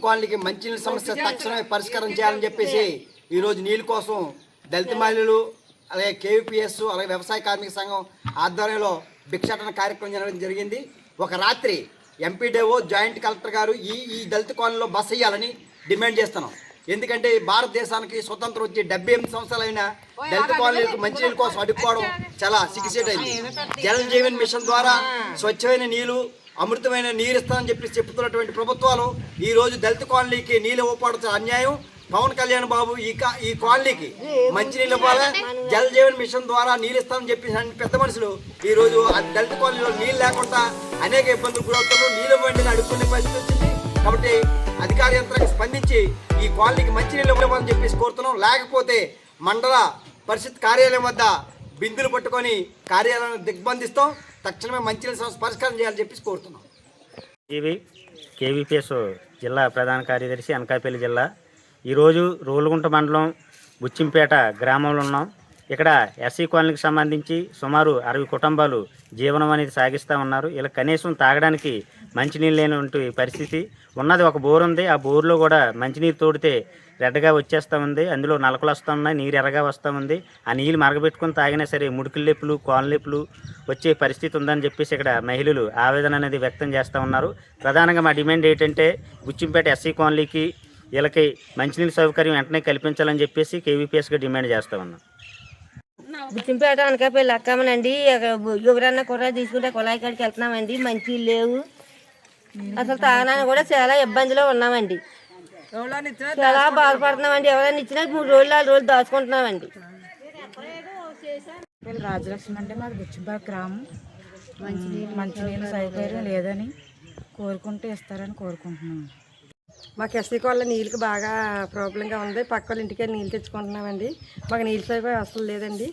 కాలనీకి మంచినీళ్ళ సమస్య తక్షణమే పరిష్కారం చేయాలని చెప్పేసి ఈరోజు నీళ్ళ కోసం దళిత మహిళలు అలాగే కేవీపీఎస్ అలాగే వ్యవసాయ కార్మిక సంఘం ఆధ్వర్యంలో భిక్షాటన కార్యక్రమం జరగడం జరిగింది. ఒక రాత్రి ఎంపీడీఓ జాయింట్ కలెక్టర్ గారు ఈ దళిత కాలనీలో బస వేయాలని డిమాండ్ చేస్తున్నాం. ఎందుకంటే భారతదేశానికి స్వతంత్రం వచ్చి 78 సంవత్సరాలైన దళిత కాలనీలకు మంచినీళ్ళ కోసం అడుక్కోవడం చాలా సిగ్గుచేటైంది. జల్ జీవన్ మిషన్ ద్వారా స్వచ్ఛమైన నీళ్లు అమృతమైన నీరు ఇస్తామని చెప్తున్నటువంటి ప్రభుత్వాలు ఈరోజు దళిత కాలనీకి నీళ్ళు ఇవ్వకపోవడం అన్యాయం. పవన్ కళ్యాణ్ బాబు ఈ కాలనీకి మంచినీళ్ళు ఇవ్వాలి, జల్ జీవన్ మిషన్ ద్వారా నీళ్ళు ఇస్తామని చెప్పి పెద్ద మనుషులు ఈరోజు దళిత కాలనీలో నీళ్ళు లేకుండా అనేక ఇబ్బందులు గురవుతున్నారు. నీళ్ళు వండిని అడుక్కునే పరిస్థితి వచ్చింది. కాబట్టి అధికార యంత్రాంగం స్పందించి ఈ కాలనీకి మంచినీళ్ళు ఇవ్వమని చెప్పేసి కోరుతున్నాం. లేకపోతే మండల పరిషత్ కార్యాలయం వద్ద బిందులు పట్టుకొని కార్యాలయాన్ని దిగ్బంధిస్తాం. తక్షణమే మంచినీళ్ళ సమస్య పరిష్కారం చేయాలని చెప్పేసి కోరుతున్నాం. కేవీపీఎస్ జిల్లా ప్రధాన కార్యదర్శి అనకాపల్లి జిల్లా. ఈరోజు రోలుగుంట మండలం బుచ్చింపేట గ్రామంలో ఉన్నాం. ఇక్కడ ఎస్సీ కాలనీకి సంబంధించి సుమారు 60 కుటుంబాలు జీవనం అనేది సాగిస్తూ ఉన్నారు. ఇలా కనీసం తాగడానికి మంచినీళ్ళు లేనటువంటి పరిస్థితి ఉన్నది. ఒక బోర్ ఉంది, ఆ బోర్లో కూడా మంచినీరు తోడితే రెడ్డగా వచ్చేస్తూ ఉంది. అందులో నలకలు వస్తూ ఉన్నాయి, నీరు ఎర్రగా వస్తూ ఉంది. ఆ నీళ్ళు మరగబెట్టుకుని తాగినా సరే ముడుకులు లేపులు కోనలేపులు వచ్చే పరిస్థితి ఉందని చెప్పేసి ఇక్కడ మహిళలు ఆవేదన అనేది వ్యక్తం చేస్తూ ఉన్నారు. ప్రధానంగా మా డిమాండ్ ఏంటంటే బుచ్చింపేట ఎస్సీ కాలనీకి వీళ్ళకి మంచినీళ్ళ సౌకర్యం వెంటనే కల్పించాలని చెప్పేసి కేవీపీఎస్గా డిమాండ్ చేస్తూ ఉన్నాం. బుచ్చింపేట అనకాపల్లి అక్కమనండి. ఎవరన్నా కుర్రాయి తీసుకుంటే కుళాయి కాడికి వెళ్తున్నామండి. మంచి లేవు, అసలు తాగడానికి కూడా చాలా ఇబ్బందిలో ఉన్నామండి. చాలా బాధపడుతున్నామండి. ఎవరైనా ఇచ్చినా 3 రోజులు 4 రోజులు దాచుకుంటున్నామండి. రాజలక్ష్మి అంటే మాది బుచ్చింపేట గ్రామం. మంచినీళ్ళ సౌకర్యం లేదని కోరుకుంటూ ఇస్తారని కోరుకుంటున్నాం. మాకు ఎస్సీ కాలనీ నీళ్ళకి బాగా ప్రాబ్లంగా ఉంది. పక్క వాళ్ళ ఇంటికి నీళ్ళు తెచ్చుకుంటున్నామండి. మాకు నీళ్ళ సౌకర్యం అసలు లేదండి.